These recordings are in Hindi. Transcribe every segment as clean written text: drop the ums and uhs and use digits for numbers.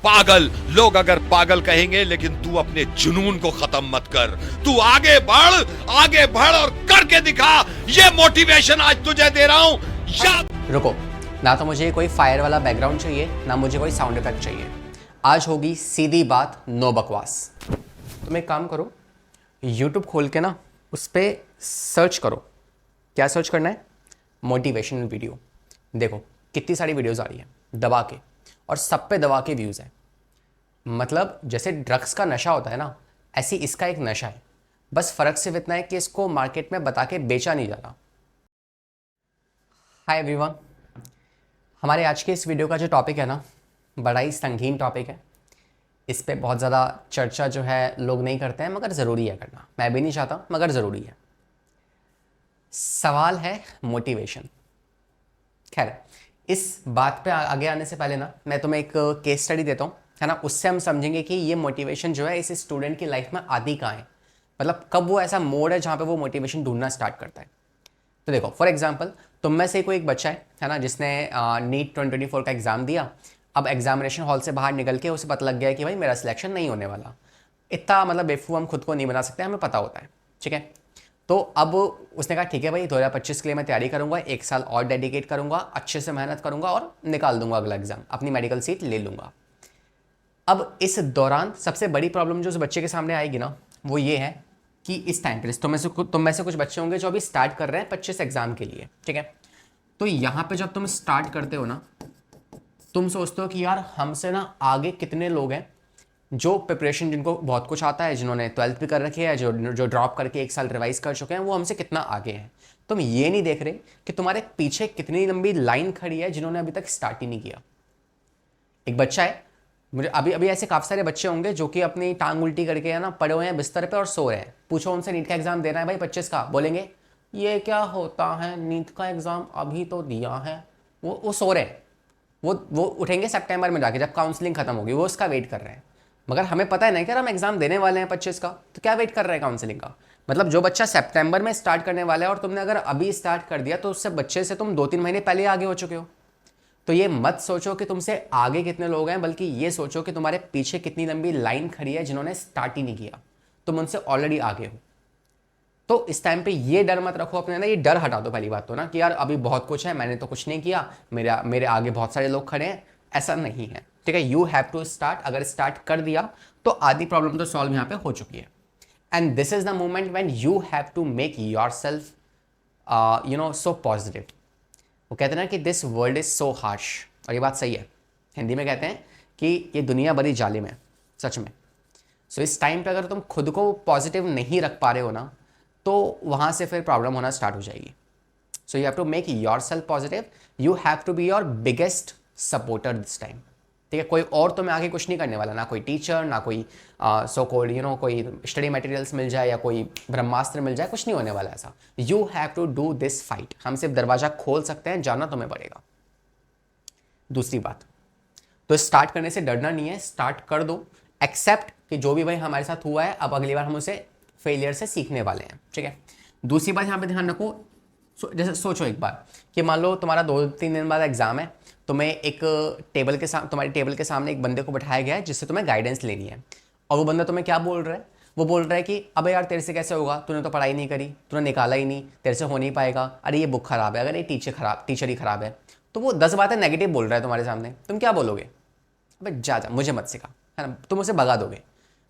पागल लोग अगर पागल कहेंगे, लेकिन तू अपने जुनून को खत्म मत कर। तू आगे बढ़ और करके दिखा। ये मोटिवेशन आज तुझे दे रहा हूं। रुको, ना तो मुझे कोई फायर वाला बैकग्राउंड चाहिए, ना मुझे कोई साउंड इफेक्ट चाहिए। आज होगी सीधी बात, नो बकवास। तुम एक काम करो, YouTube खोल के ना उस पर सर्च करो। क्या सर्च करना है? Motivational video. देखो कितनी सारी वीडियोस आ रही है दबा के, और सब पे दबा के व्यूज़ है। मतलब जैसे ड्रग्स का नशा होता है ना, ऐसी इसका एक नशा है। बस फ़र्क सिर्फ इतना है कि इसको मार्केट में बता के बेचा नहीं जाता। हाय एवरीवन, हमारे आज के इस वीडियो का जो टॉपिक है ना, बड़ा ही संगीन टॉपिक है। इस पे बहुत ज़्यादा चर्चा जो है लोग नहीं करते हैं, मगर ज़रूरी है करना। मैं भी नहीं चाहता, मगर ज़रूरी है। सवाल है मोटिवेशन। खैर, इस बात पे आगे आने से पहले ना मैं तुम्हें एक केस स्टडी देता हूँ, है ना। उससे हम समझेंगे कि ये मोटिवेशन जो है इस स्टूडेंट की लाइफ में आती कहाँ है। मतलब कब वो ऐसा मोड है जहाँ पे वो मोटिवेशन ढूंढना स्टार्ट करता है। तो देखो, फॉर एग्जांपल तुम में से कोई एक बच्चा है ना, जिसने नीट 2024 का एग्ज़ाम दिया। अब एग्जामिनेशन हॉल से बाहर निकल के उसे पता लग गया कि भाई मेरा सिलेक्शन नहीं होने वाला। इतना मतलब बेवकूफ़ हम खुद को नहीं बना सकते, हमें पता होता है, ठीक है। तो अब उसने कहा ठीक है भाई, 2025 के लिए मैं तैयारी करूंगा, 1 साल और डेडिकेट करूंगा, अच्छे से मेहनत करूंगा और निकाल दूंगा अगला एग्जाम, अपनी मेडिकल सीट ले लूंगा। अब इस दौरान सबसे बड़ी प्रॉब्लम जो उस बच्चे के सामने आएगी ना, वो ये है कि इस टाइम पे तुम में से कुछ बच्चे होंगे जो अभी स्टार्ट कर रहे हैं 25 एग्जाम के लिए, ठीक है। तो यहाँ पे जब तुम स्टार्ट करते हो ना, तुम सोचते हो कि यार हमसे ना आगे कितने लोग हैं जो प्रिपरेशन, जिनको बहुत कुछ आता है, जिन्होंने 12th भी कर रखी है, जो ड्रॉप करके 1 साल रिवाइज कर चुके हैं, वो हमसे कितना आगे हैं। तुम ये नहीं देख रहे कि तुम्हारे पीछे कितनी लंबी लाइन खड़ी है जिन्होंने अभी तक स्टार्ट ही नहीं किया। एक बच्चा है, मुझे अभी ऐसे काफ़ी सारे बच्चे होंगे जो कि अपनी टांग उल्टी करके है ना पड़े हुए हैं बिस्तर पे और सो रहे हैं। पूछो उनसे नीट का एग्जाम देना है भाई 25 का, बोलेंगे ये क्या होता है, नीट का एग्जाम अभी तो दिया है। वो सो रहे हैं। वो उठेंगे सितंबर में जाके, जब काउंसलिंग खत्म होगी, वो उसका वेट कर रहे हैं। मगर हमें पता है ना कि यार हम एग्जाम देने वाले हैं 25 का, तो क्या वेट कर रहे हैं काउंसलिंग का। मतलब जो बच्चा सितंबर में स्टार्ट करने वाला है और तुमने अगर अभी स्टार्ट कर दिया, तो उससे बच्चे से तुम 2-3 महीने पहले आगे हो चुके हो। तो ये मत सोचो कि तुमसे आगे कितने लोग हैं, बल्कि ये सोचो कि तुम्हारे पीछे कितनी लंबी लाइन खड़ी है जिन्होंने स्टार्ट ही नहीं किया। तुम उनसे ऑलरेडी आगे हो। तो इस टाइम पे ये डर मत रखो अपने अंदर, ये डर हटा दो पहली बात तो ना, कि यार अभी बहुत कुछ है, मैंने तो कुछ नहीं किया, मेरे आगे बहुत सारे लोग खड़े हैं। ऐसा नहीं है, ठीक है। You have to start. अगर स्टार्ट कर दिया तो आधी प्रॉब्लम तो सॉल्व यहाँ पे हो चुकी है। And this is the moment when you have to make yourself so positive. वो कहते हैं ना कि this world is so harsh, और ये बात सही है। हिंदी में कहते हैं कि ये दुनिया बड़ी जालिम है, सच में। सो इस टाइम पे अगर तुम खुद को पॉजिटिव नहीं रख पा रहे हो ना, तो वहाँ से फिर प्रॉब्लम होना स्टार्ट हो जाएगी। So you have to make yourself positive. You have to be your biggest supporter this time, ठीक है। कोई और तुम्हें आगे कुछ नहीं करने वाला, ना कोई टीचर, ना कोई सो कॉल्ड कोई स्टडी मटेरियल्स मिल जाए या कोई ब्रह्मास्त्र मिल जाए, कुछ नहीं होने वाला ऐसा। You have to do this fight. हम सिर्फ दरवाजा खोल सकते हैं, जाना तुम्हें पड़ेगा। दूसरी बात, तो स्टार्ट करने से डरना नहीं है, स्टार्ट कर दो। एक्सेप्ट कि जो भी भाई हमारे साथ हुआ है, अब अगली बार हम उसे फेलियर से सीखने वाले हैं, ठीक है। दूसरी बात यहाँ पे ध्यान रखो, जैसे सोचो एक बार कि मान लो तुम्हारा 2-3 दिन बाद एग्जाम है, तुम्हें एक तुम्हारी टेबल के सामने एक बंदे को बिठाया गया है जिससे तुम्हें गाइडेंस लेनी है। और वो बंदा तुम्हें क्या बोल रहा है? वो बोल रहा है कि अबे यार तेरे से कैसे होगा, तूने तो पढ़ाई नहीं करी, तूने निकाला ही नहीं, तेरे से हो नहीं पाएगा, अरे ये बुक खराब है, अगर ये टीचर ही खराब है। तो वो 10 बातें नेगेटिव बोल रहा है तुम्हारे सामने। तुम क्या बोलोगे? अबे जा मुझे मत सिखा, है ना। तुम उसे भगा दोगे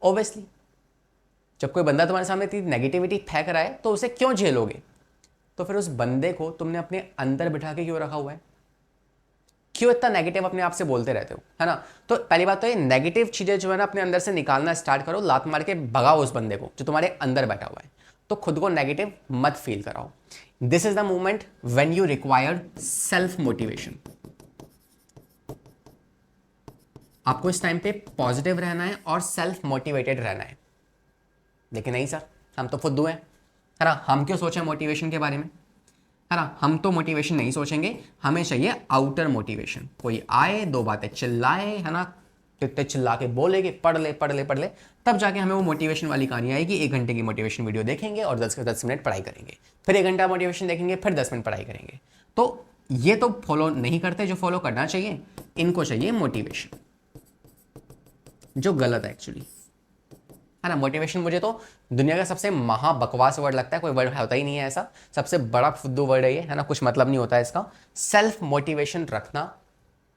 ऑब्वियसली। जब कोई बंदा तुम्हारे सामने इतनी नेगेटिविटी फेंक रहा है, तो उसे क्यों झेलोगे? तो फिर उस बंदे को तुमने अपने अंदर बिठा के क्यों रखा हुआ है? क्यों इतना नेगेटिव अपने आप से बोलते रहते हो, है ना। तो पहली बात तो ये नेगेटिव चीजें जो है ना अपने अंदर से निकालना स्टार्ट करो। लात मार के भगाओ उस बंदे को जो तुम्हारे अंदर बैठा हुआ है। तो खुद को नेगेटिव मत फील कराओ। This is the moment when you required self motivation. आपको इस टाइम पे पॉजिटिव रहना है और सेल्फ मोटिवेटेड रहना है। लेकिन नहीं सर, हम तो फुद्दू हैं, है ना। हम क्यों सोचें मोटिवेशन के बारे में, है ना। हम तो मोटिवेशन नहीं सोचेंगे, हमें चाहिए आउटर मोटिवेशन। कोई आए, 2 बातें चिल्लाए, है ना, तो चिल्ला के बोले कि पढ़ ले, तब जाके हमें वो मोटिवेशन वाली कहानी आएगी। 1 घंटे की मोटिवेशन वीडियो देखेंगे और 10 मिनट पढ़ाई करेंगे, फिर 1 घंटा मोटिवेशन देखेंगे, फिर 10 मिनट पढ़ाई करेंगे। तो ये तो फॉलो नहीं करते जो फॉलो करना चाहिए। इनको चाहिए मोटिवेशन। जो गलत है एक्चुअली, है ना। मोटिवेशन मुझे तो दुनिया का सबसे महा बकवास वर्ड लगता है, कोई वर्ड होता ही नहीं है ऐसा, सबसे बड़ा फुद्दू वर्ड है ये, है ना, कुछ मतलब नहीं होता है इसका। सेल्फ मोटिवेशन रखना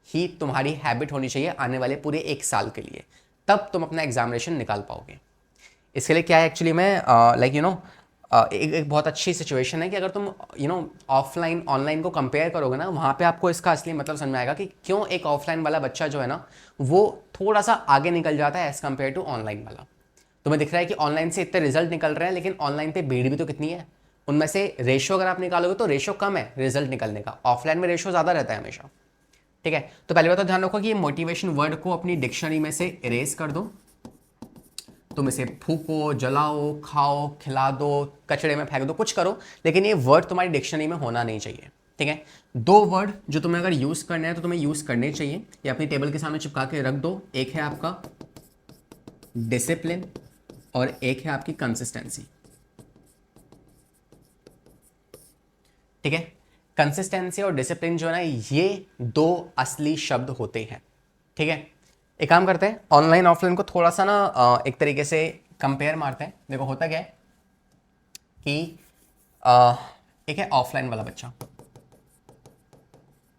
ही तुम्हारी हैबिट होनी चाहिए आने वाले पूरे 1 साल के लिए, तब तुम अपना एग्जामिनेशन निकाल पाओगे। इसके लिए क्या है एक्चुअली, मैं लाइक यू नो एक बहुत अच्छी सिचुएशन है कि अगर तुम ऑफलाइन ऑनलाइन को कंपेयर करोगे ना, वहाँ पे आपको इसका असली मतलब समझ में आएगा कि क्यों एक ऑफलाइन वाला बच्चा जो है ना वो थोड़ा सा आगे निकल जाता है एज़ कम्पेयर टू ऑनलाइन वाला। तुम्हें दिख रहा है कि ऑनलाइन से इतने रिजल्ट निकल रहे हैं, लेकिन ऑनलाइन पे भीड़ भी तो कितनी है, उनमें से रेशो अगर आप निकालोगे तो रेशो कम है रिजल्ट निकलने का, ऑफलाइन में रेशो ज़्यादा रहता है हमेशा। ठीक है, तो पहले बात तो ध्यान रखो कि ये मोटिवेशन वर्ड को अपनी डिक्शनरी में से इरेज कर दो। तुम इसे फूको, जलाओ, खाओ, खिला दो, कचड़े में फेंक दो, कुछ करो, लेकिन ये वर्ड तुम्हारी डिक्शनरी में होना नहीं चाहिए। ठीक है, 2 वर्ड जो तुम्हें अगर यूज़ करना है तो तुम्हें यूज़ करने चाहिए, ये अपनी टेबल के सामने चिपका के रख दो। एक है आपका डिसिप्लिन और एक है आपकी कंसिस्टेंसी। ठीक है, कंसिस्टेंसी और डिसिप्लिन जो है ना, ये 2 असली शब्द होते हैं। ठीक है, एक काम करते हैं, ऑनलाइन ऑफलाइन को थोड़ा सा ना एक तरीके से कंपेयर मारते हैं। देखो होता क्या है कि एक है ऑफलाइन वाला बच्चा,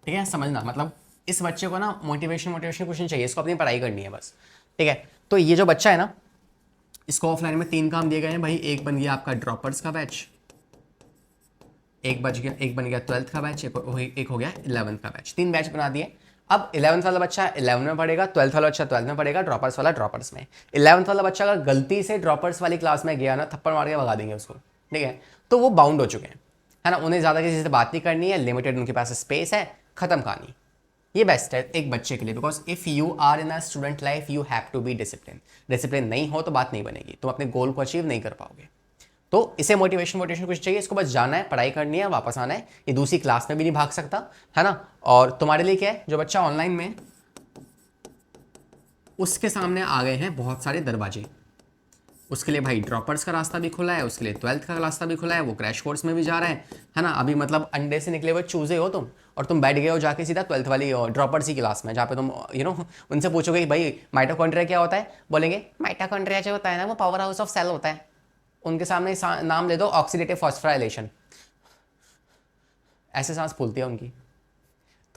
ठीक है, समझना, मतलब इस बच्चे को ना मोटिवेशन कुछ नहीं चाहिए, इसको अपनी पढ़ाई करनी है बस। ठीक है, तो ये जो बच्चा है ना, इसको ऑफलाइन में 3 काम दिए गए हैं भाई। एक बन गया आपका ड्रॉपर्स का बैच, एक बन गया 12th का बैच, एक हो गया 11th का बैच। 3 बैच बना दिए। अब 11th वाला बच्चा 11 में पढ़ेगा, 12th वाला बच्चा 12th में पढ़ेगा, ड्रॉपर्स वाला ड्रॉपर्स में। 11th वाला बच्चा अगर गलती से ड्रॉपर्स वाली क्लास में गया ना, थप्पड़ मार के भगा देंगे उसको। ठीक है, तो वो बाउंड हो चुके हैं, है ना, उन्हें ज़्यादा किसी से बात नहीं करनी है, लिमिटेड उनके पास स्पेस है, खत्म कहानी। ये बेस्ट है एक बच्चे के लिए, because if you are in a student life you have to be discipline नहीं हो तो बात नहीं बनेगी, तुम अपने गोल को अचीव नहीं कर पाओगे। तो इसे मोटिवेशन कुछ चाहिए, इसको बस जाना है, पढ़ाई करनी है, वापस आना है, ये दूसरी क्लास में भी नहीं भाग सकता, है ना। और तुम्हारे लिए क्या है, जो बच्चा ऑनलाइन में, उसके सामने आ गए हैं बहुत सारे दरवाजे, उसके लिए भाई ड्रॉपर्स का रास्ता भी खुला है, उसके लिए 12th का रास्ता भी खुला है, वो क्रैश कोर्स में भी जा रहा है ना। अभी मतलब अंडे से निकले हुए चूजे हो तुम, और तुम बैठ गए हो जाके सीधा 12th वाली ड्रॉपर्स की क्लास में, जहाँ पे तुम उनसे पूछोगे कि भाई माइटोकॉन्ड्रिया क्या होता है, बोलेंगे माइटोकॉन्ड्रिया जो होता है ना वो पावर हाउस ऑफ सेल होता है। उनके सामने नाम ले दो ऑक्सीडेटिव फॉस्फोराइलेशन, ऐसे सांस फूलती है उनकी।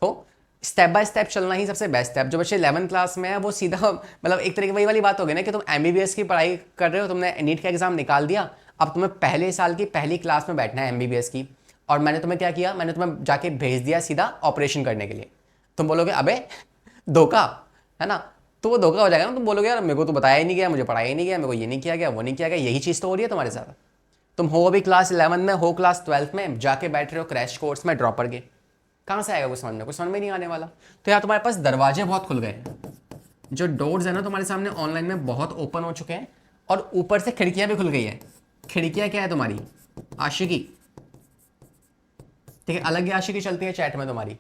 तो स्टेप बाय स्टेप चलना ही सबसे बेस्ट है। जो बच्चे 11th क्लास में है वो सीधा मतलब एक तरीके वही वाली बात हो गई ना कि तुम MBBS की पढ़ाई कर रहे हो, तुमने नीट का एग्जाम निकाल दिया, अब तुम्हें पहले साल की पहली क्लास में बैठना है MBBS की, और मैंने तुम्हें क्या किया, मैंने तुम्हें जाके भेज दिया सीधा ऑपरेशन करने के लिए। तुम बोलोगे अबे धोखा, है ना, तो वो धोखा हो जाएगा ना। तुम बोलोगे यार मेरे को तो बताया ही नहीं गया, मुझे पढ़ाया ही नहीं गया, मेरे को ये नहीं किया गया, वो नहीं किया गया, यही चीज़ तो हो रही है तुम्हारे साथ। तुम हो अभी क्लास 11 में, हो क्लास 12th में, जाके बैठ रहे हो क्रैश कोर्स में ड्रॉपर के, कहाँ से आएगा कुछ समझ में नहीं आने वाला। तो यार तुम्हारे पास दरवाजे बहुत खुल गए, जो डोर्स है ना तुम्हारे सामने ऑनलाइन में बहुत ओपन हो चुके हैं, और ऊपर से खिड़कियां भी खुल गई है। खिड़कियां क्या है तुम्हारी, आशिकी। ठीक है, अलग ही आशिकी चलती है चैट में तुम्हारी।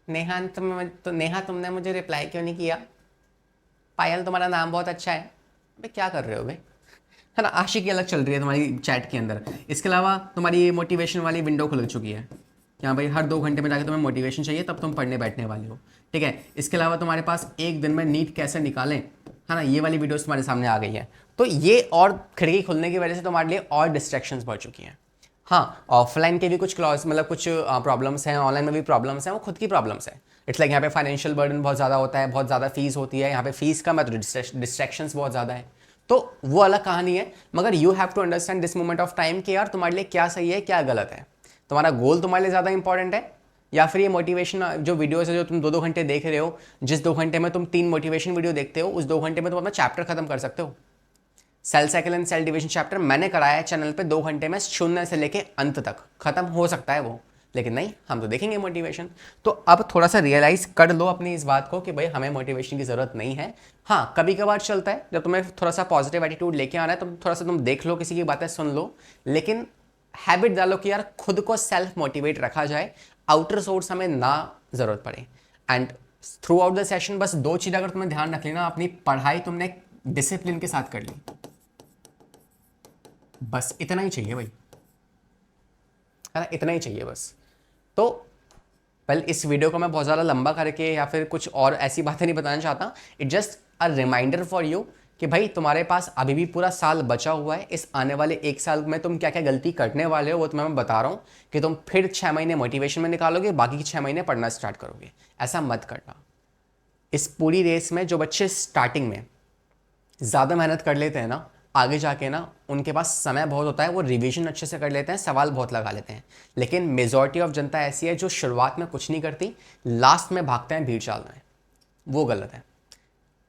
नेहा तुमने मुझे रिप्लाई क्यों नहीं किया, पायल तुम्हारा नाम बहुत अच्छा है, अबे क्या कर रहे हो भाई, है ना। आशिकी अलग चल रही है तुम्हारी चैट के अंदर। इसके अलावा तुम्हारी मोटिवेशन वाली विंडो खुल चुकी है कि हाँ भाई हर 2 घंटे में जाके तुम्हें मोटिवेशन चाहिए, तब तुम पढ़ने बैठने वाले हो। ठीक है, इसके अलावा तुम्हारे पास एक दिन में नीट कैसे निकालें, है ना, ये वाली वीडियोस तुम्हारे सामने आ गई है। तो ये और खिड़की खुलने की वजह से तुम्हारे लिए और डिस्ट्रैक्शंस बढ़ चुकी हैं। हाँ, ऑफलाइन के भी कुछ क्लॉज मतलब कुछ प्रॉब्लम्स हैं, ऑनलाइन में भी प्रॉब्लम्स हैं, वो खुद की प्रॉब्लम्स है। इट्स लाइक यहाँ पे फाइनेंशियल बर्डन बहुत ज़्यादा होता है, बहुत ज़्यादा फीस होती है, यहाँ पे फीस कम है तो डिस्ट्रैक्शंस बहुत ज़्यादा है, तो वो अलग कहानी है। मगर you have to understand this moment of time कि यार तुम्हारे लिए क्या सही है क्या गलत है, तुम्हारा गोल तुम्हारे लिए ज़्यादा इंपॉर्टेंट है या फिर ये मोटिवेशन जो वीडियोस है जो तुम 2-2 घंटे देख रहे हो, जिस 2 घंटे में तुम 3 मोटिवेशन वीडियो देखते हो, उस 2 घंटे में तुम अपना चैप्टर खत्म कर सकते हो। Cell cycle and cell division chapter मैंने कराया है चैनल पे, 2 घंटे में शून्य से लेके अंत तक खत्म हो सकता है वो, लेकिन नहीं, हम तो देखेंगे मोटिवेशन। तो अब थोड़ा सा रियलाइज कर लो अपनी इस बात को कि भाई हमें मोटिवेशन की ज़रूरत नहीं है। हाँ, कभी कभार चलता है जब तुम्हें थोड़ा सा पॉजिटिव एटीट्यूड लेके आना है, तो थोड़ा सा तुम देख लो, किसी की बातें सुन लो, लेकिन हैबिट डालो कि यार खुद को सेल्फ मोटिवेट रखा जाए, आउटर सोर्स हमें ना ज़रूरत पड़े। And through out the session बस 2 चीज़ अगर तुम्हें ध्यान रख लेना, अपनी पढ़ाई तुमने डिसिप्लिन के साथ कर ली, बस इतना ही चाहिए भाई, है ना, इतना ही चाहिए बस। तो पहले इस वीडियो को मैं बहुत ज़्यादा लंबा करके या फिर कुछ और ऐसी बातें नहीं बताना चाहता, it just a reminder for you कि भाई तुम्हारे पास अभी भी पूरा साल बचा हुआ है, इस आने वाले एक साल में तुम क्या क्या गलती करने वाले हो वो तुम्हें मैं बता रहा हूँ कि तुम फिर 6 महीने मोटिवेशन में निकालोगे, बाकी के 6 महीने पढ़ना स्टार्ट करोगे। ऐसा मत करना। इस पूरी रेस में जो बच्चे स्टार्टिंग में ज़्यादा मेहनत कर लेते हैं ना, आगे जाके ना उनके पास समय बहुत होता है, वो रिवीजन अच्छे से कर लेते हैं, सवाल बहुत लगा लेते हैं। लेकिन मेजॉरिटी ऑफ जनता ऐसी है जो शुरुआत में कुछ नहीं करती, लास्ट में भागते हैं भीड़ चाल में। वो गलत है।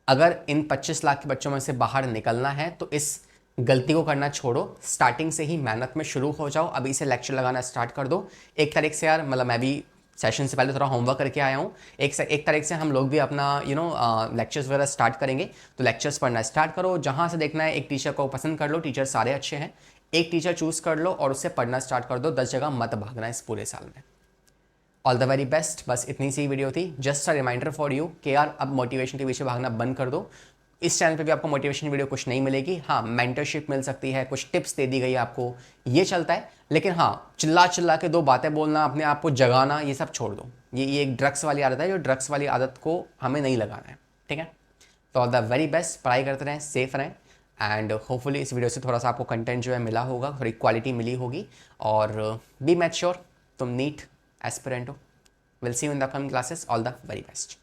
अगर इन 25 लाख के बच्चों में से बाहर निकलना है तो इस गलती को करना छोड़ो, स्टार्टिंग से ही मेहनत में शुरू हो जाओ। अभी से लेक्चर लगाना स्टार्ट कर दो। एक तारीख से यार, मतलब मैं भी सेशन से पहले थोड़ा होमवर्क करके आया हूँ। एक तारीख से हम लोग भी अपना लेक्चर्स वगैरह स्टार्ट करेंगे, तो लेक्चर्स पढ़ना स्टार्ट करो। जहाँ से देखना है एक टीचर को पसंद कर लो, टीचर सारे अच्छे हैं, एक टीचर चूज़ कर लो और उससे पढ़ना स्टार्ट कर दो। 10 जगह मत भागना इस पूरे साल में। All the very best. बस इतनी सी वीडियो थी, just a reminder for you कि यार अब मोटिवेशन के पीछे भागना बंद कर दो। इस चैनल पे भी आपको मोटिवेशन वीडियो कुछ नहीं मिलेगी। हाँ, मेंटरशिप मिल सकती है, कुछ टिप्स दे दी गई आपको, ये चलता है। लेकिन हाँ, चिल्ला चिल्ला के 2 बातें बोलना, अपने आप को जगाना, ये सब छोड़ दो। ये एक ड्रग्स वाली आदत है, जो ड्रग्स वाली आदत को हमें नहीं लगाना है, ठीक है। तो ऑल द वेरी बेस्ट। पढ़ाई करते रहें, सेफ रहें, एंड होपफुली इस वीडियो से थोड़ा सा आपको कंटेंट जो है मिला होगा, थोड़ी क्वालिटी मिली होगी। और बी मैच्योर, तुम नीट एस्पिरेंट हो। We'll see you in the upcoming classes. All the very best.